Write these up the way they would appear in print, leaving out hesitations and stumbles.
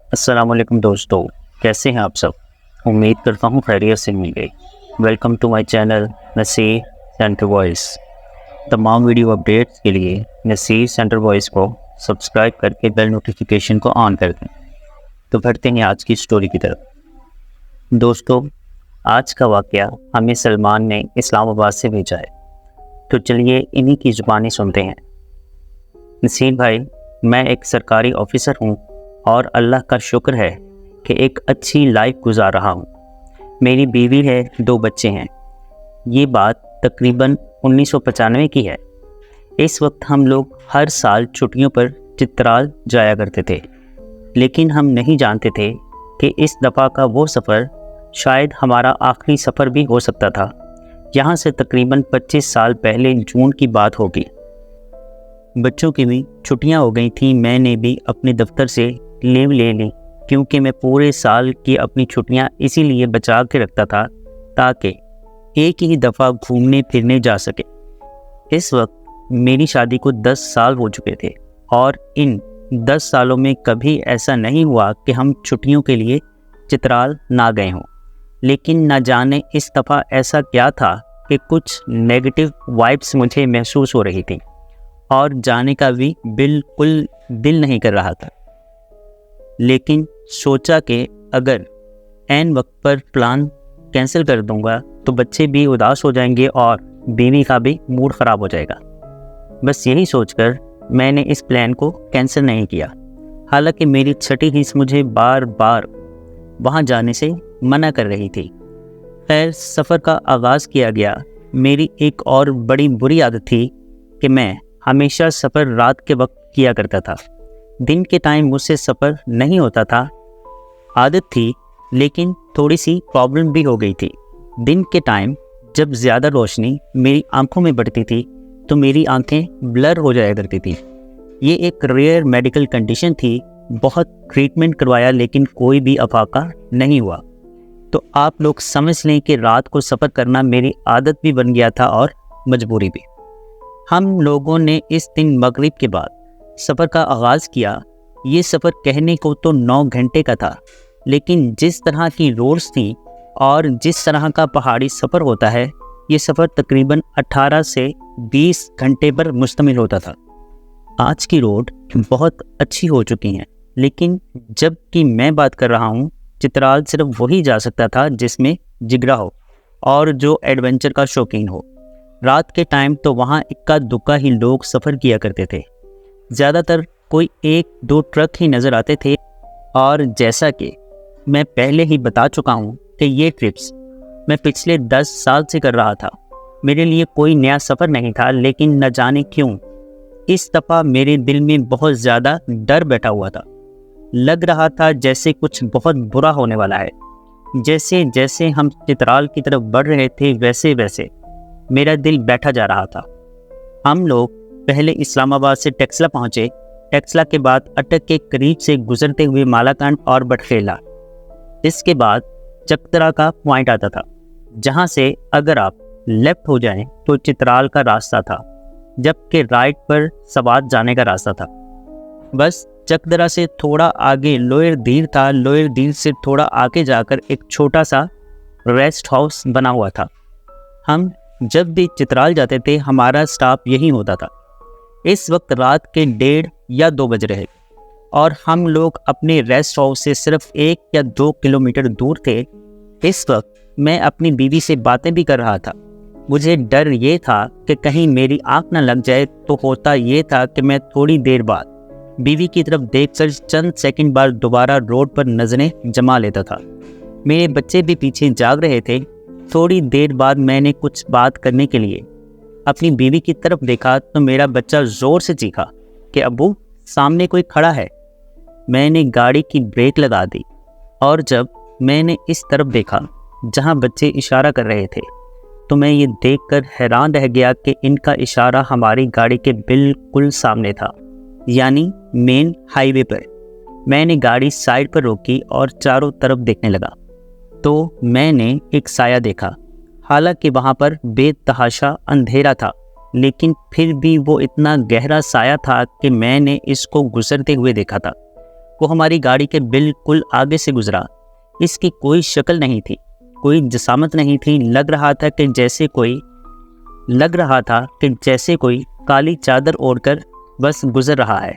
السلام علیکم دوستو، کیسے ہیں آپ سب؟ امید کرتا ہوں خیریت سے ہوں گے۔ Welcome to my channel Naseer centre voice. تمام ویڈیو اپڈیٹس کے لیے نصیر سینٹر وائس کو سبسکرائب کر کے بیل نوٹیفیکیشن کو آن کر دیں۔ تو بڑھتے ہیں آج کی سٹوری کی طرف۔ دوستو، آج کا واقعہ ہمیں سلمان نے اسلام آباد سے بھیجا ہے، تو چلیے انہی کی زبانی سنتے ہیں۔ نصیر بھائی، میں ایک سرکاری آفیسر ہوں اور اللہ کا شکر ہے کہ ایک اچھی لائف گزار رہا ہوں۔ میری بیوی ہے، 2 بچے ہیں۔ یہ بات تقریباً 1995 کی ہے۔ اس وقت ہم لوگ ہر سال چھٹیوں پر چترال جایا کرتے تھے، لیکن ہم نہیں جانتے تھے کہ اس دفعہ کا وہ سفر شاید ہمارا آخری سفر بھی ہو سکتا تھا۔ یہاں سے تقریباً 25 سال پہلے جون کی بات ہوگی۔ بچوں کی بھی چھٹیاں ہو گئی تھیں۔ میں نے بھی اپنے دفتر سے لیو لے لی، کیونکہ میں پورے سال کی اپنی چھٹیاں اسی لیے بچا کے رکھتا تھا تاکہ ایک ہی دفعہ گھومنے پھرنے جا سکے۔ اس وقت میری شادی کو 10 سال ہو چکے تھے اور ان 10 سالوں میں کبھی ایسا نہیں ہوا کہ ہم چھٹیوں کے لیے چترال نہ گئے ہوں۔ لیکن نہ جانے اس دفعہ ایسا کیا تھا کہ کچھ نیگیٹو وائبس مجھے محسوس ہو رہی تھی اور جانے کا بھی بالکل دل نہیں کر رہا تھا۔ لیکن سوچا کہ اگر عین وقت پر پلان کینسل کر دوں گا تو بچے بھی اداس ہو جائیں گے اور بیوی کا بھی موڈ خراب ہو جائے گا۔ بس یہی سوچ کر میں نے اس پلان کو کینسل نہیں کیا، حالانکہ میری چھٹی حص مجھے بار بار وہاں جانے سے منع کر رہی تھی۔ خیر، سفر کا آغاز کیا گیا۔ میری ایک اور بڑی بری عادت تھی کہ میں ہمیشہ سفر رات کے وقت کیا کرتا تھا۔ دن کے ٹائم مجھ سے سفر نہیں ہوتا تھا، عادت تھی، لیکن تھوڑی سی پرابلم بھی ہو گئی تھی۔ دن کے ٹائم جب زیادہ روشنی میری آنکھوں میں پڑتی تھی تو میری آنکھیں بلر ہو جایا کرتی تھی۔ یہ ایک ریئر میڈیکل کنڈیشن تھی۔ بہت ٹریٹمنٹ کروایا لیکن کوئی بھی افاقہ نہیں ہوا۔ تو آپ لوگ سمجھ لیں کہ رات کو سفر کرنا میری عادت بھی بن گیا تھا اور مجبوری بھی۔ ہم لوگوں نے اس دن مغرب کے بعد سفر کا آغاز کیا۔ یہ سفر کہنے کو تو 9 گھنٹے کا تھا، لیکن جس طرح کی روڈز تھیں اور جس طرح کا پہاڑی سفر ہوتا ہے، یہ سفر تقریباً 18 سے 20 گھنٹے پر مشتمل ہوتا تھا۔ آج کی روڈ بہت اچھی ہو چکی ہیں، لیکن جب کہ میں بات کر رہا ہوں، چترال صرف وہی جا سکتا تھا جس میں جگرا ہو اور جو ایڈونچر کا شوقین ہو۔ رات کے ٹائم تو وہاں اکا دکا ہی لوگ سفر کیا کرتے تھے، زیادہ تر کوئی 1-2 ٹرک ہی نظر آتے تھے۔ اور جیسا کہ میں پہلے ہی بتا چکا ہوں کہ یہ ٹرپس میں پچھلے 10 سال سے کر رہا تھا۔ میرے لیے کوئی نیا سفر نہیں تھا، لیکن نہ جانے کیوں اس دفعہ میرے دل میں بہت زیادہ ڈر بیٹھا ہوا تھا۔ لگ رہا تھا جیسے کچھ بہت برا ہونے والا ہے۔ جیسے جیسے ہم چترال کی طرف بڑھ رہے تھے ویسے ویسے میرا دل بیٹھا جا رہا تھا۔ ہم لوگ پہلے اسلام آباد سے ٹیکسلا پہنچے۔ ٹیکسلا کے بعد اٹک کے قریب سے گزرتے ہوئے مالاکنڈ اور بٹخیلا۔ اس کے بعد چکترا کا پوائنٹ آتا تھا، جہاں سے اگر آپ لیفٹ ہو جائیں تو چترال کا راستہ تھا، جبکہ رائٹ پر سوات جانے کا راستہ تھا۔ بس چکترا سے تھوڑا آگے لوئر دیر تھا۔ لوئر دیر سے تھوڑا آگے جا کر ایک چھوٹا سا ریسٹ ہاؤس بنا ہوا تھا۔ ہم جب بھی چترال جاتے تھے ہمارا سٹاپ یہی ہوتا تھا۔ اس وقت رات کے 1:30 یا 2 بج رہے اور ہم لوگ اپنے ریسٹ ہاؤس سے صرف 1 یا 2 کلومیٹر دور تھے۔ اس وقت میں اپنی بیوی سے باتیں بھی کر رہا تھا۔ مجھے ڈر یہ تھا کہ کہیں میری آنکھ نہ لگ جائے، تو ہوتا یہ تھا کہ میں تھوڑی دیر بعد بیوی کی طرف دیکھ کر چند سیکنڈ بعد دوبارہ روڈ پر نظریں جما لیتا تھا۔ میرے بچے بھی پیچھے جاگ رہے تھے۔ تھوڑی دیر بعد میں نے کچھ بات کرنے کے لیے اپنی بیوی کی طرف دیکھا تو میرا بچہ زور سے چیخا کہ ابو، سامنے کوئی کھڑا ہے۔ میں نے گاڑی کی بریک لگا دی اور جب میں نے اس طرف دیکھا جہاں بچے اشارہ کر رہے تھے تو میں یہ دیکھ کر حیران رہ گیا کہ ان کا اشارہ ہماری گاڑی کے بالکل سامنے تھا، یعنی مین ہائی وے پر۔ میں نے گاڑی سائڈ پر روکی اور چاروں طرف دیکھنے لگا تو میں نے ایک سایہ دیکھا۔ حالانکہ وہاں پر بے تحاشا اندھیرا تھا، لیکن پھر بھی وہ اتنا گہرا سایہ تھا کہ میں نے اس کو گزرتے ہوئے دیکھا تھا۔ وہ ہماری گاڑی کے بالکل آگے سے گزرا۔ اس کی کوئی شکل نہیں تھی، کوئی جسامت نہیں تھی۔ لگ رہا تھا کہ جیسے کوئی کالی چادر اوڑھ کر بس گزر رہا ہے۔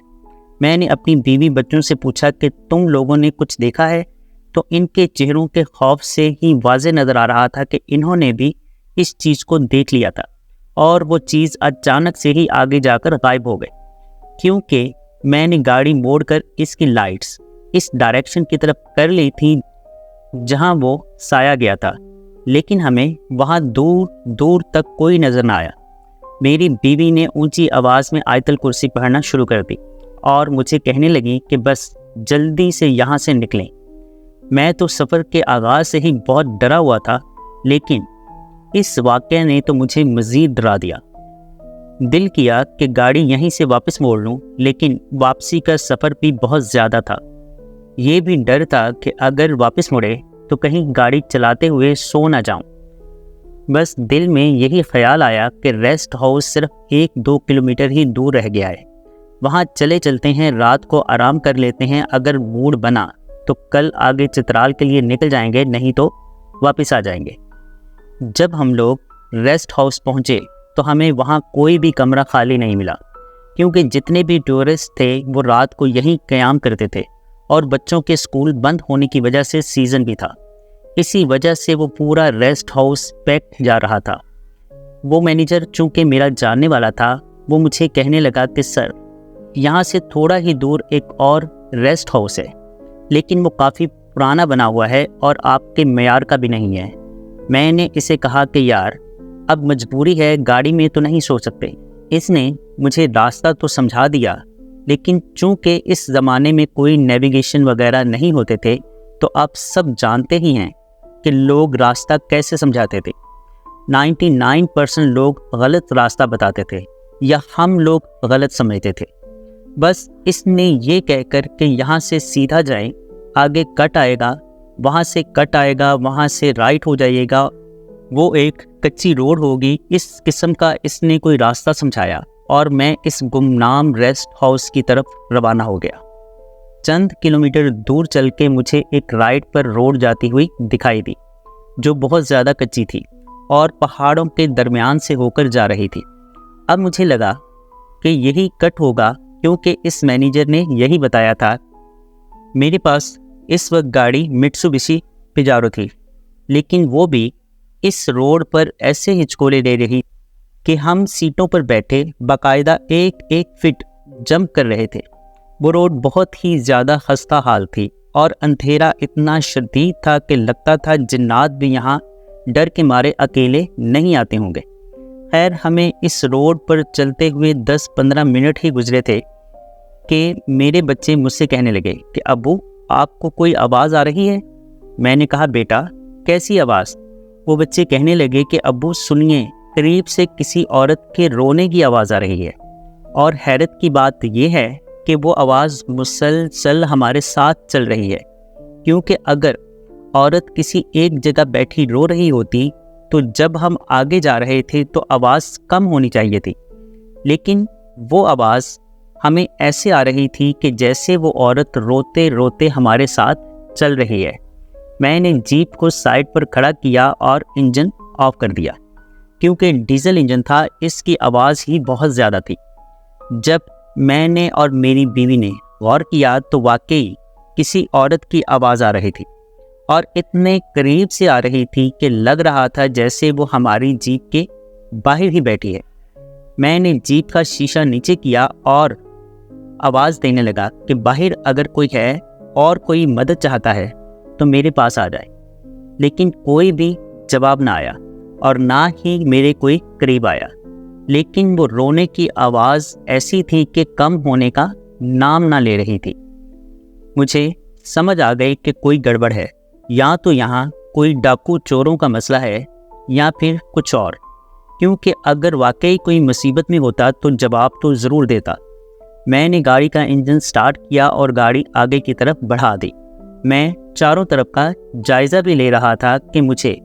میں نے اپنی بیوی بچوں سے پوچھا کہ تم لوگوں نے کچھ دیکھا ہے؟ تو ان کے چہروں کے خوف سے ہی واضح نظر آ رہا تھا کہ انہوں نے بھی اس چیز کو دیکھ لیا تھا، اور وہ چیز اچانک سے ہی آگے جا کر غائب ہو گئی، کیونکہ میں نے گاڑی موڑ کر اس کی لائٹس اس ڈائریکشن کی طرف کر لی تھی جہاں وہ سایہ گیا تھا، لیکن ہمیں وہاں دور دور تک کوئی نظر نہ آیا۔ میری بیوی نے اونچی آواز میں آیت الکرسی پڑھنا شروع کر دی اور مجھے کہنے لگی کہ بس جلدی سے یہاں سے نکلیں۔ میں تو سفر کے آغاز سے ہی بہت ڈرا ہوا تھا، لیکن اس واقعے نے تو مجھے مزید ڈرا دیا۔ دل کیا کہ گاڑی یہیں سے واپس موڑ لوں، لیکن واپسی کا سفر بھی بہت زیادہ تھا۔ یہ بھی ڈر تھا کہ اگر واپس مڑے تو کہیں گاڑی چلاتے ہوئے سو نہ جاؤں۔ بس دل میں یہی خیال آیا کہ ریسٹ ہاؤس صرف 1-2 کلومیٹر ہی دور رہ گیا ہے، وہاں چلے چلتے ہیں، رات کو آرام کر لیتے ہیں، اگر موڈ بنا تو کل آگے چترال کے لیے نکل جائیں گے، نہیں تو واپس آ جائیں گے۔ جب ہم لوگ ریسٹ ہاؤس پہنچے تو ہمیں وہاں کوئی بھی کمرہ خالی نہیں ملا، کیونکہ جتنے بھی ٹورسٹ تھے وہ رات کو یہیں قیام کرتے تھے، اور بچوں کے اسکول بند ہونے کی وجہ سے سیزن بھی تھا، اسی وجہ سے وہ پورا ریسٹ ہاؤس پیک جا رہا تھا۔ وہ مینیجر چونکہ میرا جاننے والا تھا، وہ مجھے کہنے لگا کہ سر، یہاں سے تھوڑا ہی دور ایک اور ریسٹ ہاؤس ہے، لیکن وہ کافی پرانا بنا ہوا ہے اور آپ کے معیار کا بھی نہیں ہے۔ میں نے اسے کہا کہ یار اب مجبوری ہے، گاڑی میں تو نہیں سو سکتے۔ اس نے مجھے راستہ تو سمجھا دیا، لیکن چونکہ اس زمانے میں کوئی نیویگیشن وغیرہ نہیں ہوتے تھے، تو آپ سب جانتے ہی ہیں کہ لوگ راستہ کیسے سمجھاتے تھے۔ 99% لوگ غلط راستہ بتاتے تھے یا ہم لوگ غلط سمجھتے تھے۔ بس اس نے یہ کہہ کر کہ یہاں سے سیدھا جائیں، آگے کٹ آئے گا، وہاں سے کٹ آئے گا، وہاں سے رائٹ ہو جائیے گا، وہ ایک کچی روڈ ہوگی، اس قسم کا اس نے کوئی راستہ سمجھایا، اور میں اس گمنام ریسٹ ہاؤس کی طرف روانہ ہو گیا۔ چند کلومیٹر دور چل کے مجھے ایک رائٹ پر روڈ جاتی ہوئی دکھائی دی، جو بہت زیادہ کچی تھی اور پہاڑوں کے درمیان سے ہو کر جا رہی تھی۔ اب مجھے لگا کہ یہی کٹ ہوگا، کیونکہ اس مینیجر نے یہی بتایا تھا۔ میرے پاس اس وقت گاڑی مٹسوبشی پجارو تھی، لیکن وہ بھی اس روڈ پر ایسے ہچکولے لے رہی کہ ہم سیٹوں پر بیٹھے باقاعدہ ایک فٹ جمپ کر رہے تھے۔ وہ روڈ بہت ہی زیادہ خستہ حال تھی، اور اندھیرا اتنا شدید تھا کہ لگتا تھا جنات بھی یہاں ڈر کے مارے اکیلے نہیں آتے ہوں گے۔ خیر، ہمیں اس روڈ پر چلتے ہوئے 10-15 منٹ ہی گزرے تھے کہ میرے بچے مجھ سے کہنے لگے کہ ابو، آپ کو کوئی آواز آ رہی ہے؟ میں نے کہا بیٹا کیسی آواز؟ وہ بچے کہنے لگے کہ ابو سنیے، قریب سے کسی عورت کے رونے کی آواز آ رہی ہے، اور حیرت کی بات یہ ہے کہ وہ آواز مسلسل ہمارے ساتھ چل رہی ہے، کیونکہ اگر عورت کسی ایک جگہ بیٹھی رو رہی ہوتی تو جب ہم آگے جا رہے تھے تو آواز کم ہونی چاہیے تھی، لیکن وہ آواز ہمیں ایسے آ رہی تھی کہ جیسے وہ عورت روتے روتے ہمارے ساتھ چل رہی ہے۔ میں نے جیپ کو سائڈ پر کھڑا کیا اور انجن آف کر دیا، کیونکہ ڈیزل انجن تھا، اس کی آواز ہی بہت زیادہ تھی۔ جب میں نے اور میری بیوی نے غور کیا تو واقعی کسی عورت کی آواز آ رہی تھی، اور اتنے قریب سے آ رہی تھی کہ لگ رہا تھا جیسے وہ ہماری جیپ کے باہر ہی بیٹھی ہے۔ میں نے جیپ کا شیشہ نیچے کیا اور آواز دینے لگا کہ باہر اگر کوئی ہے اور کوئی مدد چاہتا ہے تو میرے پاس آ جائے، لیکن کوئی بھی جواب نہ آیا اور نہ ہی میرے کوئی قریب آیا۔ لیکن وہ رونے کی آواز ایسی تھی کہ کم ہونے کا نام نہ لے رہی تھی۔ مجھے سمجھ آ گئی کہ کوئی گڑبڑ ہے، یا تو یہاں کوئی ڈاکو چوروں کا مسئلہ ہے یا پھر کچھ اور، کیونکہ اگر واقعی کوئی مصیبت میں ہوتا تو جواب تو ضرور دیتا۔ میں نے گاڑی کا انجن سٹارٹ کیا اور گاڑی آگے کی طرف بڑھا دی۔ میں چاروں طرف کا جائزہ بھی لے رہا تھا کہ مجھے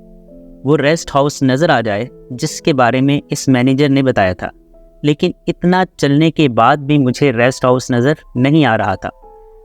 وہ ریسٹ ہاؤس نظر آ جائے جس کے بارے میں اس مینیجر نے بتایا تھا، لیکن اتنا چلنے کے بعد بھی مجھے ریسٹ ہاؤس نظر نہیں آ رہا تھا۔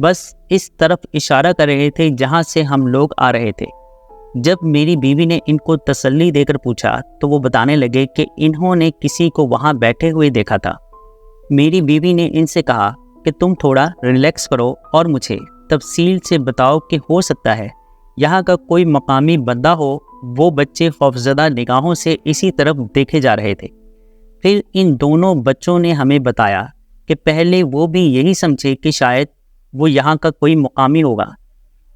بس اس طرف اشارہ کر رہے تھے جہاں سے ہم لوگ آ رہے تھے۔ جب میری بیوی نے ان کو تسلی دے کر پوچھا تو وہ بتانے لگے کہ انہوں نے کسی کو وہاں بیٹھے ہوئے دیکھا تھا۔ میری بیوی نے ان سے کہا کہ تم تھوڑا ریلیکس کرو اور مجھے تفصیل سے بتاؤ کہ ہو سکتا ہے یہاں کا کوئی مقامی بندہ ہو۔ وہ بچے خوفزدہ نگاہوں سے اسی طرف دیکھے جا رہے تھے۔ پھر ان دونوں بچوں نے ہمیں بتایا کہ پہلے وہ بھی یہی سمجھے کہ شاید وہ یہاں کا کوئی مقامی ہوگا،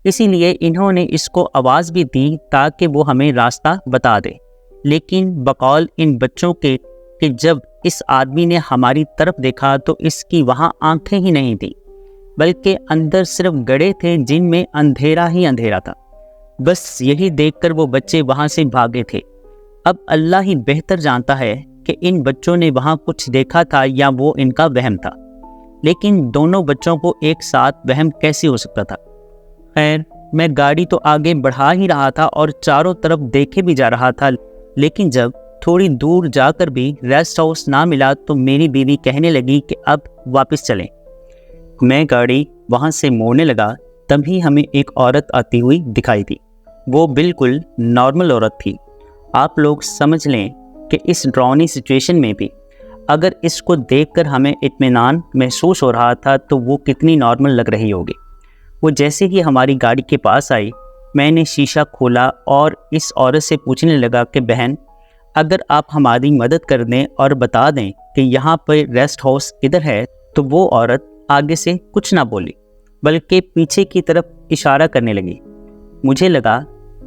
اسی لیے انہوں نے اس کو آواز بھی دی تاکہ وہ ہمیں راستہ بتا دے۔ لیکن بقول ان بچوں کے کہ جب اس آدمی نے ہماری طرف دیکھا تو اس کی وہاں آنکھیں ہی نہیں تھیں، بلکہ اندر صرف گڑھے تھے جن میں اندھیرا ہی اندھیرا تھا۔ بس یہی دیکھ کر وہ بچے وہاں سے بھاگے تھے۔ اب اللہ ہی بہتر جانتا ہے کہ ان بچوں نے وہاں کچھ دیکھا تھا یا وہ ان کا وہم تھا، لیکن دونوں بچوں کو ایک ساتھ وہم کیسے ہو سکتا تھا؟ خیر، میں گاڑی تو آگے بڑھا ہی رہا تھا اور چاروں طرف دیکھے بھی جا رہا تھا، لیکن جب تھوڑی دور جا کر بھی ریسٹ ہاؤس نہ ملا تو میری بیوی کہنے لگی کہ اب واپس چلیں۔ میں گاڑی وہاں سے موڑنے لگا، تبھی ہمیں ایک عورت آتی ہوئی دکھائی دی۔ وہ بالکل نارمل عورت تھی۔ آپ لوگ سمجھ لیں کہ اس ڈراؤنی سچویشن میں بھی اگر اس کو دیکھ کر ہمیں اطمینان محسوس ہو رہا تھا تو وہ کتنی نارمل لگ رہی ہوگی۔ وہ جیسے ہی ہماری گاڑی کے پاس آئی، میں نے شیشہ کھولا اور اس عورت سے پوچھنے لگا کہ بہن، اگر آپ ہماری مدد کر دیں اور بتا دیں کہ یہاں پر ریسٹ ہاؤس کدھر ہے، تو وہ عورت آگے سے کچھ نہ بولی بلکہ پیچھے کی طرف اشارہ کرنے لگی۔ مجھے لگا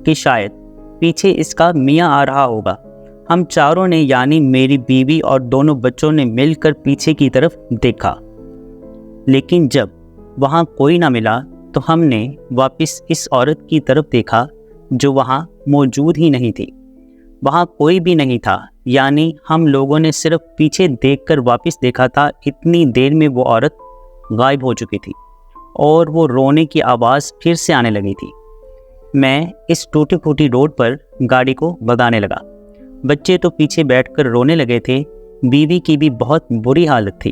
کہ شاید پیچھے اس کا میاں آ رہا ہوگا۔ ہم چاروں نے یعنی میری بیوی اور دونوں بچوں نے مل کر پیچھے کی طرف دیکھا، لیکن جب وہاں کوئی نہ ملا تو ہم نے واپس اس عورت کی طرف دیکھا جو وہاں موجود ہی نہیں تھی۔ وہاں کوئی بھی نہیں تھا، یعنی ہم لوگوں نے صرف پیچھے دیکھ کر واپس دیکھا تھا۔ اتنی دیر میں وہ عورت غائب ہو چکی تھی اور وہ رونے کی آواز پھر سے آنے لگی تھی۔ میں اس ٹوٹی پھوٹی روڈ پر گاڑی کو بھگانے لگا۔ بچے تو پیچھے بیٹھ کر رونے لگے تھے، بیوی کی بھی بہت بری حالت تھی،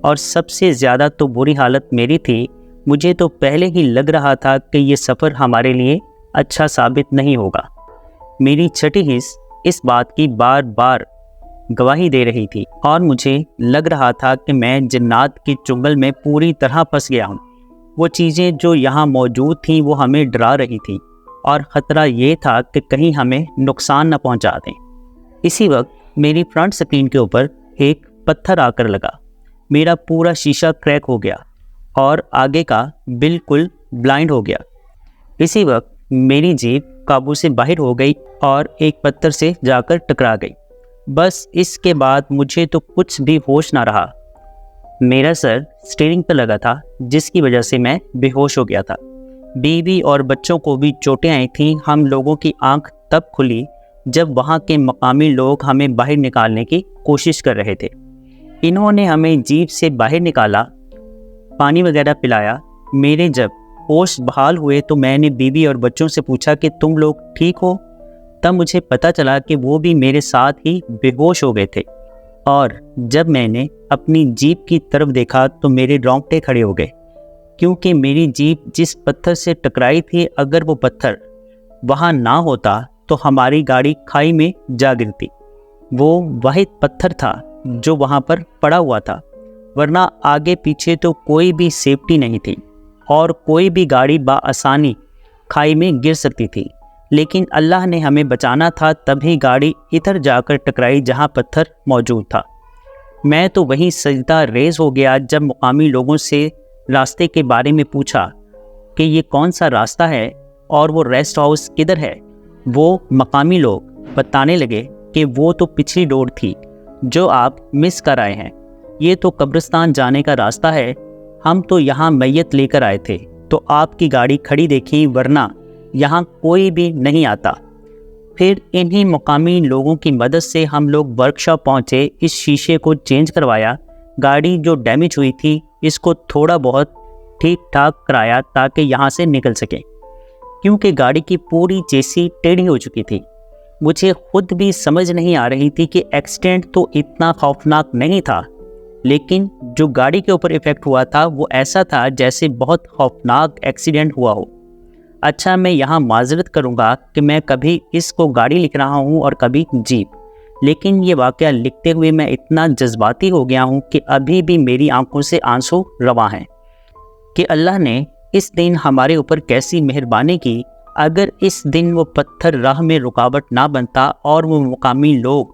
اور سب سے زیادہ تو بری حالت میری تھی۔ مجھے تو پہلے ہی لگ رہا تھا کہ یہ سفر ہمارے لیے اچھا ثابت نہیں ہوگا۔ میری چھٹی حص اس بات کی بار بار گواہی دے رہی تھی اور مجھے لگ رہا تھا کہ میں جنات کی چنگل میں پوری طرح پھنس گیا ہوں۔ وہ چیزیں جو یہاں موجود تھیں وہ ہمیں ڈرا رہی تھیں، اور خطرہ یہ تھا کہ کہیں ہمیں نقصان نہ پہنچا دیں۔ اسی وقت میری فرنٹ سکرین کے اوپر ایک پتھر آ کر لگا۔ میرا پورا شیشہ کریک ہو گیا اور آگے کا بالکل بلائنڈ ہو گیا۔ اسی وقت میری جیپ قابو سے باہر ہو گئی اور ایک پتھر سے جا کر ٹکرا گئی۔ بس اس کے بعد مجھے تو کچھ بھی ہوش نہ رہا۔ میرا سر سٹیئرنگ پر لگا تھا، جس کی وجہ سے میں بے ہوش ہو گیا تھا۔ بیوی اور بچوں کو بھی چوٹیں آئی تھیں۔ ہم لوگوں کی آنکھ تب کھلی جب وہاں کے مقامی لوگ ہمیں باہر نکالنے کی کوشش کر رہے تھے۔ انہوں نے ہمیں جیپ سے باہر نکالا، پانی وغیرہ پلایا۔ میرے جب ہوش بحال ہوئے تو میں نے بیوی اور بچوں سے پوچھا کہ تم لوگ ٹھیک ہو؟ تب مجھے پتہ چلا کہ وہ بھی میرے ساتھ ہی بے ہوش ہو گئے تھے، اور جب میں نے اپنی جیپ کی طرف دیکھا تو میرے رونگٹے کھڑے ہو گئے، کیونکہ میری جیپ جس پتھر سے ٹکرائی تھی، اگر وہ پتھر وہاں نہ ہوتا تو ہماری گاڑی کھائی میں جا گرتی۔ وہ واحد پتھر تھا جو وہاں پر پڑا ہوا تھا، ورنہ آگے پیچھے تو کوئی بھی سیفٹی نہیں تھی اور کوئی بھی گاڑی بآسانی کھائی میں گر سکتی تھی۔ لیکن اللہ نے ہمیں بچانا تھا، تبھی گاڑی ادھر جا کر ٹکرائی جہاں پتھر موجود تھا۔ میں تو وہیں سجدہ ریز ہو گیا جب مقامی لوگوں سے راستے کے بارے میں پوچھا کہ یہ کون سا راستہ ہے اور وہ ریسٹ ہاؤس کدھر ہے۔ وہ مقامی لوگ بتانے لگے کہ وہ تو پچھلی روڈ تھی جو آپ مس کر آئے ہیں، یہ تو قبرستان جانے کا راستہ ہے۔ ہم تو یہاں میت لے کر آئے تھے تو آپ کی گاڑی کھڑی دیکھی، ورنہ یہاں کوئی بھی نہیں آتا۔ پھر انہی مقامی لوگوں کی مدد سے ہم لوگ ورکشاپ پہنچے، اس شیشے کو چینج کروایا، گاڑی جو ڈیمیج ہوئی تھی اس کو تھوڑا بہت ٹھیک ٹھاک کرایا تاکہ یہاں سے نکل سکیں، کیونکہ گاڑی کی پوری چیسی ٹیڑھی ہو چکی تھی۔ مجھے خود بھی سمجھ نہیں آ رہی تھی کہ ایکسیڈنٹ تو اتنا خوفناک نہیں تھا، لیکن جو گاڑی کے اوپر ایفیکٹ ہوا تھا وہ ایسا تھا جیسے بہت خوفناک ایکسیڈنٹ ہوا ہو۔ اچھا، میں یہاں معذرت کروں گا کہ میں کبھی اس کو گاڑی لکھ رہا ہوں اور کبھی جیپ، لیکن یہ واقعہ لکھتے ہوئے میں اتنا جذباتی ہو گیا ہوں کہ ابھی بھی میری آنکھوں سے آنسو رواں ہیں کہ اللہ نے اس دن ہمارے اوپر کیسی مہربانی کی۔ اگر اس دن وہ پتھر راہ میں رکاوٹ نہ بنتا اور وہ مقامی لوگ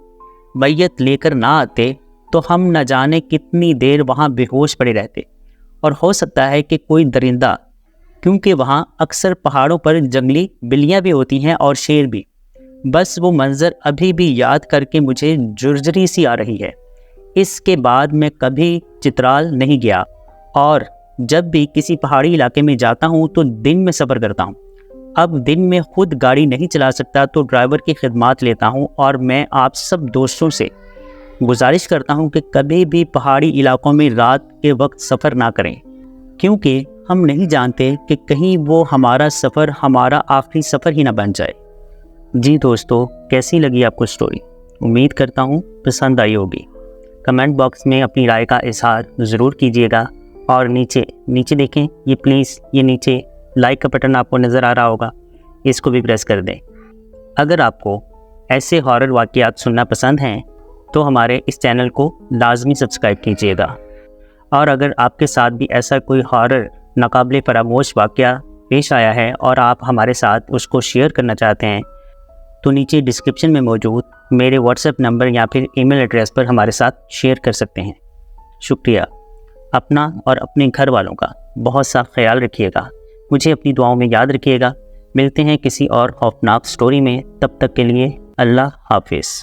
بیعت لے کر نہ آتے تو ہم نہ جانے کتنی دیر وہاں بے ہوش پڑے رہتے، اور ہو سکتا ہے کہ کوئی درندہ، کیونکہ وہاں اکثر پہاڑوں پر جنگلی بلیاں بھی ہوتی ہیں اور شیر بھی۔ بس وہ منظر ابھی بھی یاد کر کے مجھے جرجری سی آ رہی ہے۔ اس کے بعد میں کبھی چترال نہیں گیا، اور جب بھی کسی پہاڑی علاقے میں جاتا ہوں تو دن میں سفر کرتا ہوں۔ اب دن میں خود گاڑی نہیں چلا سکتا تو ڈرائیور کی خدمات لیتا ہوں، اور میں آپ سب دوستوں سے گزارش کرتا ہوں کہ کبھی بھی پہاڑی علاقوں میں رات کے وقت سفر نہ کریں، کیونکہ ہم نہیں جانتے کہ کہیں وہ ہمارا سفر ہمارا آخری سفر ہی نہ بن جائے۔ جی دوستو، کیسی لگی آپ کو سٹوری؟ امید کرتا ہوں پسند آئی ہوگی۔ کمنٹ باکس میں اپنی رائے کا اظہار ضرور کیجیے گا، اور نیچے دیکھیں، یہ پلیز یہ نیچے لائک کا بٹن آپ کو نظر آ رہا ہوگا، اس کو بھی پریس کر دیں۔ اگر آپ کو ایسے ہارر واقعات سننا پسند ہیں تو ہمارے اس چینل کو لازمی سبسکرائب کیجیے گا، اور اگر آپ کے ساتھ بھی ایسا کوئی ہارر ناقابل فراموش واقعہ پیش آیا ہے اور آپ ہمارے ساتھ اس کو شیئر کرنا چاہتے ہیں تو نیچے ڈسکرپشن میں موجود میرے واٹس ایپ نمبر یا پھر ای میل ایڈریس پر ہمارے ساتھ شیئر کر سکتے ہیں۔ شکریہ۔ اپنا اور اپنے گھر والوں کا بہت سا خیال رکھیے گا، مجھے اپنی دعاؤں میں یاد رکھیے گا۔ ملتے ہیں کسی اور خوفناک سٹوری میں، تب تک کے لیے اللہ حافظ۔